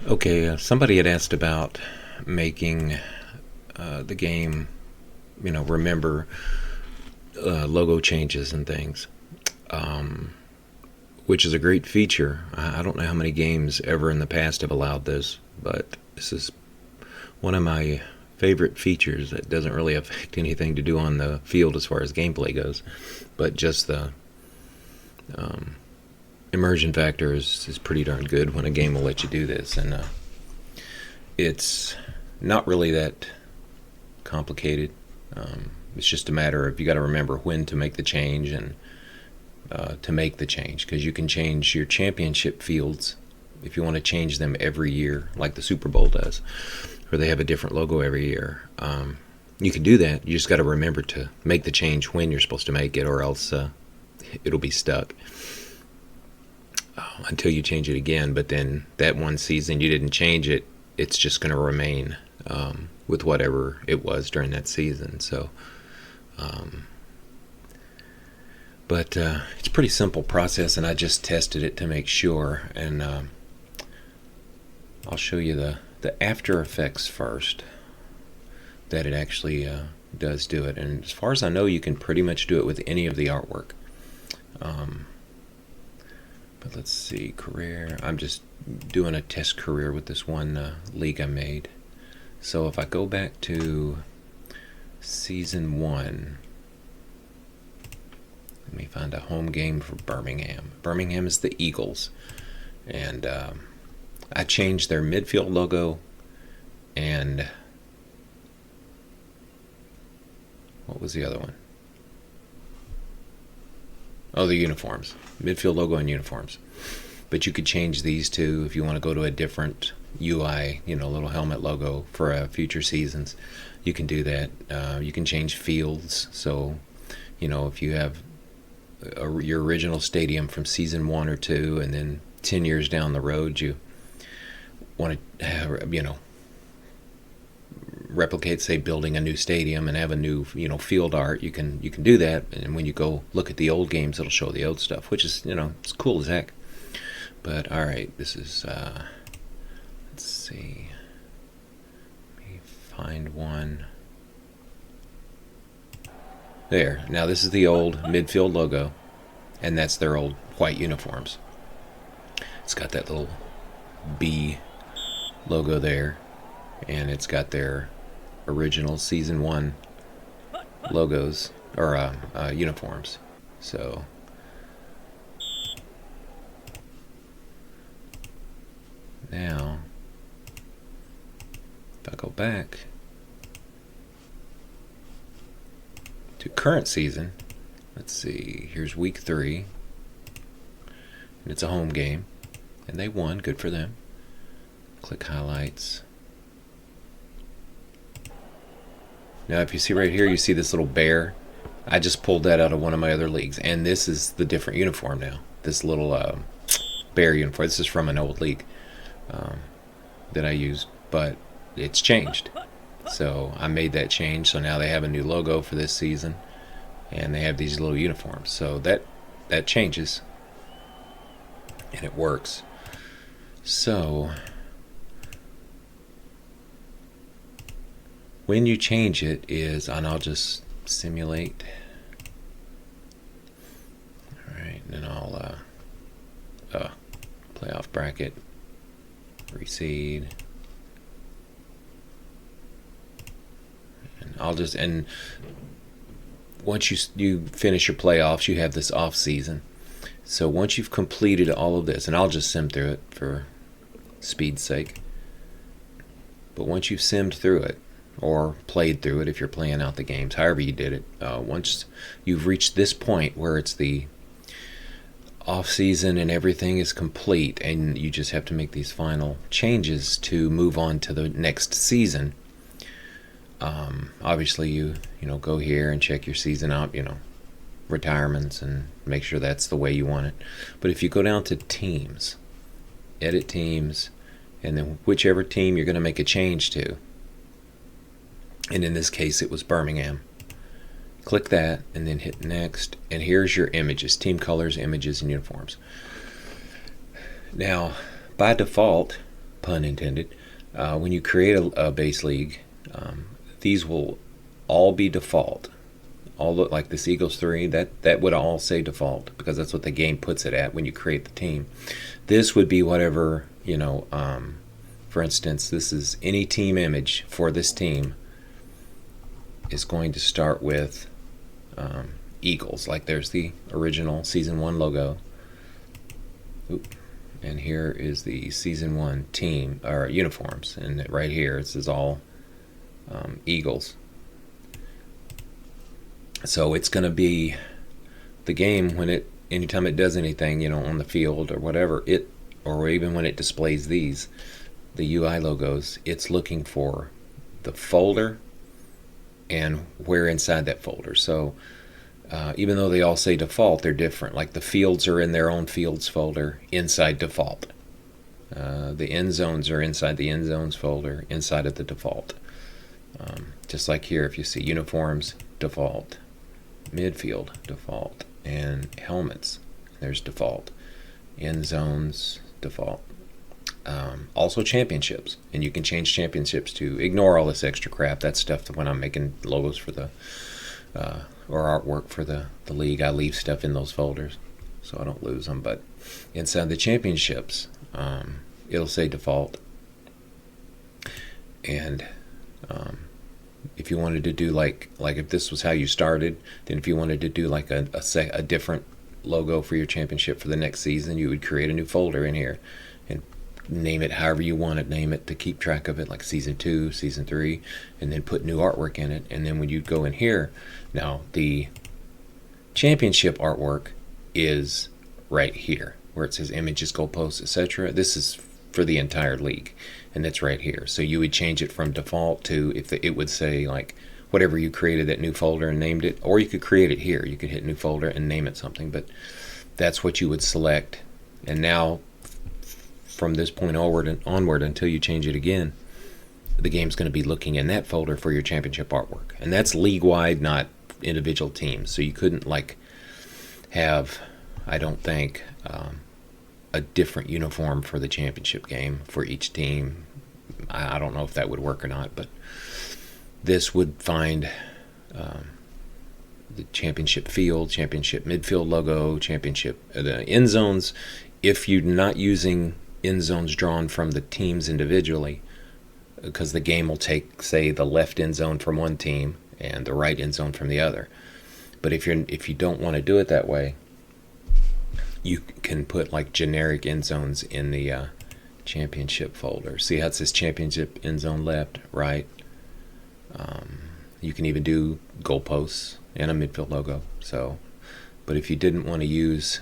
Okay, somebody had asked about making the game, remember logo changes and things, which is a great feature. I don't know how many games ever in the past have allowed this, but this is one of my favorite features that doesn't really affect anything to do on the field as far as gameplay goes, but just the immersion factor is pretty darn good when a game will let you do this. And it's not really that complicated. It's just a matter of you got to remember when to make the change and to make the change, because you can change your championship fields if you want to change them every year, like the Super Bowl does, where they have a different logo every year. You can do that. You just got to remember to make the change when you're supposed to make it, or else it'll be stuck until you change it again. But then that one season you didn't change it, it's just going to remain with whatever it was during that season. So, but it's a pretty simple process, and I just tested it to make sure. And I'll show you the After Effects first, that it actually does do it. And as far as I know, you can pretty much do it with any of the artwork. But let's see, career. I'm just doing a test career with this one league I made. So if I go back to season 1, let me find a home game for Birmingham. Birmingham is the Eagles. And I changed their midfield logo, and what was the other one? Oh, the uniforms. Midfield logo and uniforms. But you could change these two if you want to go to a different UI, little helmet logo for future seasons. You can do that. You can change fields. So, if you have your original stadium from season 1 or 2, and then 10 years down the road you want to have, replicate, say, building a new stadium and have a new, field art, you can do that. And when you go look at the old games, it'll show the old stuff, which is, it's cool as heck. But all right, this is let's see, let me find one there. Now this is the old midfield logo, and that's their old white uniforms. It's got that little B logo there, and it's got their original season 1 logos, or uniforms. So now if I go back to current season, let's see, here's week 3, and it's a home game, and they won. Good for them. Click highlights. Now if you see right here, you see this little bear. I just pulled that out of one of my other leagues, and this is the different uniform now. This little bear uniform. This is from an old league that I used, but it's changed. So I made that change, so now they have a new logo for this season, and they have these little uniforms. So that changes, and it works. So when you change it is, and I'll just simulate. Alright, and then I'll playoff bracket, reseed, and I'll just, and once you finish your playoffs, you have this off season. So once you've completed all of this, and I'll just sim through it for speed's sake, but once you've simmed through it, or played through it if you're playing out the games, however you did it, once you've reached this point where it's the off season and everything is complete, and you just have to make these final changes to move on to the next season, obviously you go here and check your season out, retirements, and make sure that's the way you want it. But if you go down to teams, edit teams, and then whichever team you're going to make a change to, and in this case it was Birmingham, click that and then hit next, and here's your images, team colors, images, and uniforms. Now by default, pun intended. When you create a base league, these will all be default. All look like this Eagles 3, that would all say default because that's what the game puts it at when you create the team. This would be whatever, for instance, this is any team image for this team is going to start with Eagles. Like there's the original Season 1 logo. Oop. And here is the Season 1 team, or uniforms. And right here, this is all Eagles. So it's going to be the game anytime it does anything, on the field or whatever, or even when it displays the UI logos, it's looking for the folder and where inside that folder. So even though they all say default, they're different. Like the fields are in their own fields folder inside default. The end zones are inside the end zones folder inside of the default. Just like here, if you see uniforms, default, midfield, default, and helmets, there's default, end zones, default. Also championships, and you can change championships to ignore all this extra crap. That's stuff that when I'm making logos for the or artwork for the league, I leave stuff in those folders so I don't lose them. But inside the championships, it'll say default, and if you wanted to do like if this was how you started, then if you wanted to do like a different logo for your championship for the next season, you would create a new folder in here and name it however you want it. Name it to keep track of it, like Season 2, Season 3, and then put new artwork in it. And then when you go in here, now the championship artwork is right here where it says images, goalposts, etc. This is for the entire league, and it's right here. So you would change it from default to, if it would say like whatever you created that new folder and named it, or you could create it here. You could hit new folder and name it something, but that's what you would select. And now from this point onward until you change it again, the game's going to be looking in that folder for your championship artwork, and that's league-wide, not individual teams. So you couldn't like have, I don't think, a different uniform for the championship game for each team. I don't know if that would work or not, but this would find the championship field, championship midfield logo, championship the end zones. If you're not using end zones drawn from the teams individually, because the game will take, say, the left end zone from one team and the right end zone from the other. But if you don't want to do it that way, you can put like generic end zones in the championship folder. See how it says championship end zone left, right? You can even do goalposts and a midfield logo. So, but if you didn't want to use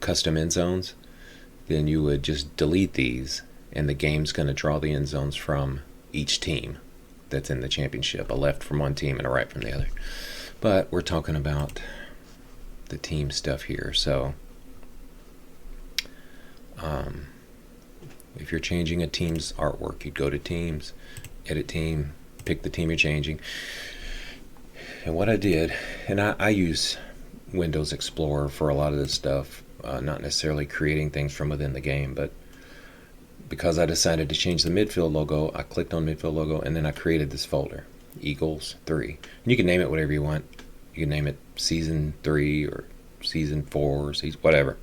custom end zones, then you would just delete these, and the game's going to draw the end zones from each team that's in the championship, a left from one team and a right from the other. But we're talking about the team stuff here. So if you're changing a team's artwork, you'd go to teams, edit team, pick the team you're changing. And what I did, and I use Windows Explorer for a lot of this stuff, not necessarily creating things from within the game, but because I decided to change the midfield logo, I clicked on midfield logo, and then I created this folder, Eagles 3. And you can name it whatever you want. You can name it Season 3 or Season 4 or whatever.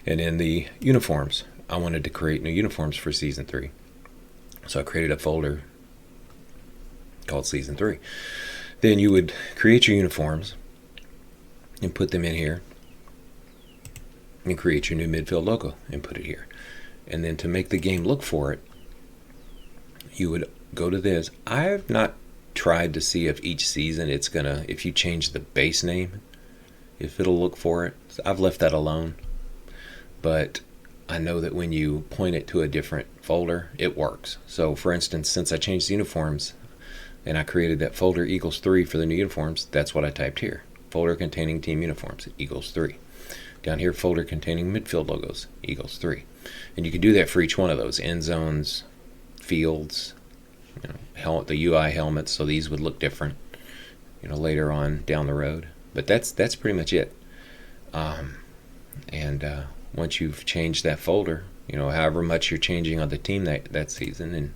And in the uniforms, I wanted to create new uniforms for Season 3. So I created a folder called Season 3. Then you would create your uniforms and put them in here, and create your new midfield logo and put it here. And then to make the game look for it, you would go to this. I've not tried to see if each season it's gonna, if you change the base name, if it'll look for it. So I've left that alone, but I know that when you point it to a different folder, it works. So for instance, since I changed the uniforms and I created that folder Eagles 3 for the new uniforms, that's what I typed here. Folder containing team uniforms, Eagles 3. Down here, folder containing midfield logos, Eagles 3. And you can do that for each one of those, end zones, fields, the UI helmets, so these would look different, later on down the road. But that's pretty much it. And once you've changed that folder, however much you're changing on the team that season, and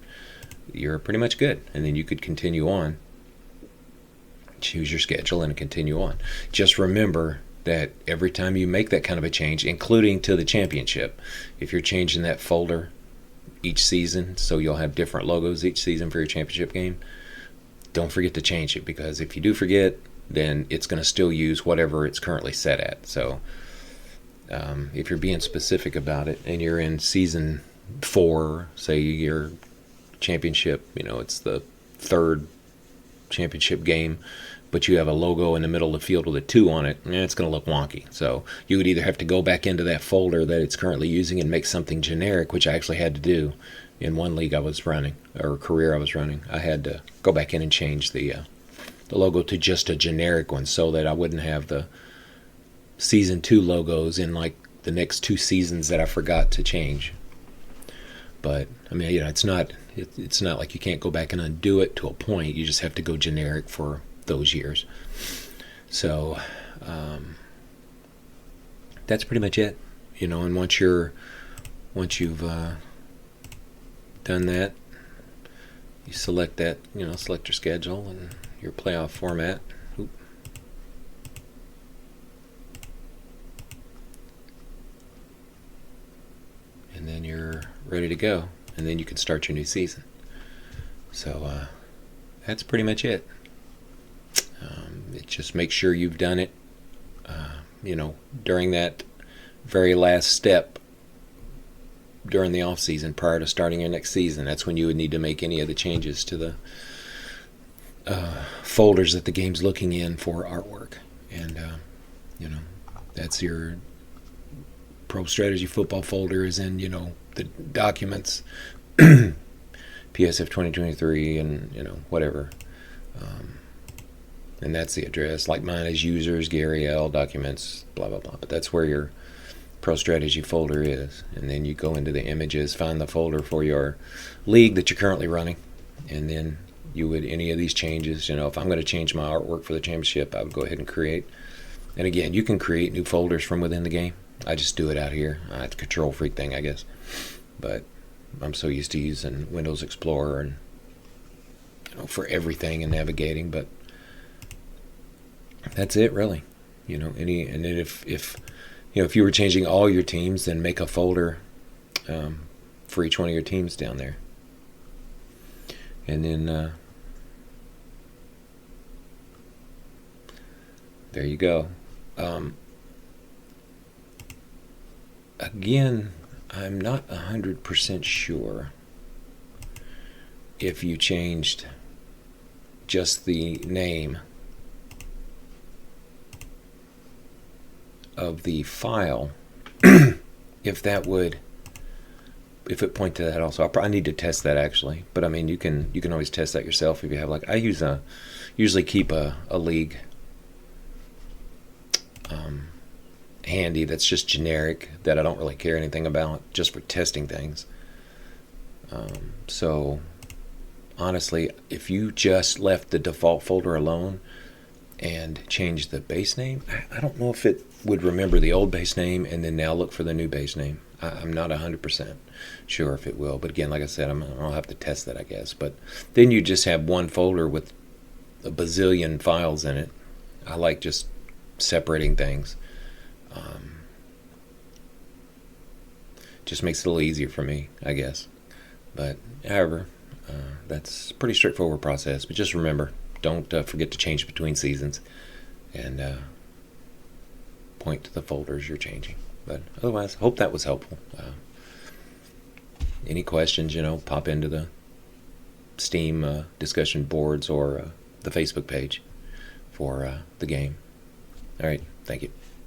you're pretty much good. And then you could continue on, choose your schedule, and continue on. Just remember that every time you make that kind of a change, including to the championship, if you're changing that folder each season, so you'll have different logos each season for your championship game, don't forget to change it, because if you do forget, then it's going to still use whatever it's currently set at. So if you're being specific about it and you're in season 4, say your championship, it's the 3rd championship game, but you have a logo in the middle of the field with a 2 on it, it's going to look wonky. So you would either have to go back into that folder that it's currently using and make something generic, which I actually had to do in one league I was running, or career I was running. I had to go back in and change the logo to just a generic one, so that I wouldn't have the season 2 logos in like the next 2 seasons that I forgot to change. But I mean, it's not like you can't go back and undo it to a point. You just have to go generic for those years. So that's pretty much it. And once you've done that, you select that, select your schedule and your playoff format. Oop. And then you're ready to go, and then you can start your new season. So that's pretty much it. Just make sure you've done it, during that very last step during the off season prior to starting your next season. That's when you would need to make any of the changes to the folders that the game's looking in for artwork. And that's your Pro Strategy Football folder is in the documents, PSF 2023, and whatever. And that's the address. Like mine is users, Gary L, documents, blah blah blah. But that's where your Pro Strategy folder is. And then you go into the images, find the folder for your league that you're currently running, and then you would, any of these changes, if I'm going to change my artwork for the championship, I would go ahead and create. And again, you can create new folders from within the game. I just do it out here. It's a control freak thing, I guess. But I'm so used to using Windows Explorer and for everything and navigating. But that's it, really. And then if you were changing all your teams, then make a folder for each one of your teams down there. And then there you go. Again, I'm not 100% sure if you changed just the name of the file, if it point to that also. I need to test that actually, but I mean, you can always test that yourself if you have, like, I usually keep a league handy that's just generic, that I don't really care anything about, just for testing things. So honestly, if you just left the default folder alone and changed the base name, I don't know if it would remember the old base name and then now look for the new base name. I'm not 100% sure if it will, but again, like I said, I'll have to test that, I guess. But then you just have one folder with a bazillion files in it. I like just separating things. Just makes it a little easier for me, I guess. But however, that's a pretty straightforward process. But just remember, don't forget to change between seasons, and point to the folders you're changing. But otherwise, hope that was helpful. Any questions, pop into the Steam discussion boards or the Facebook page for the game. All right, thank you.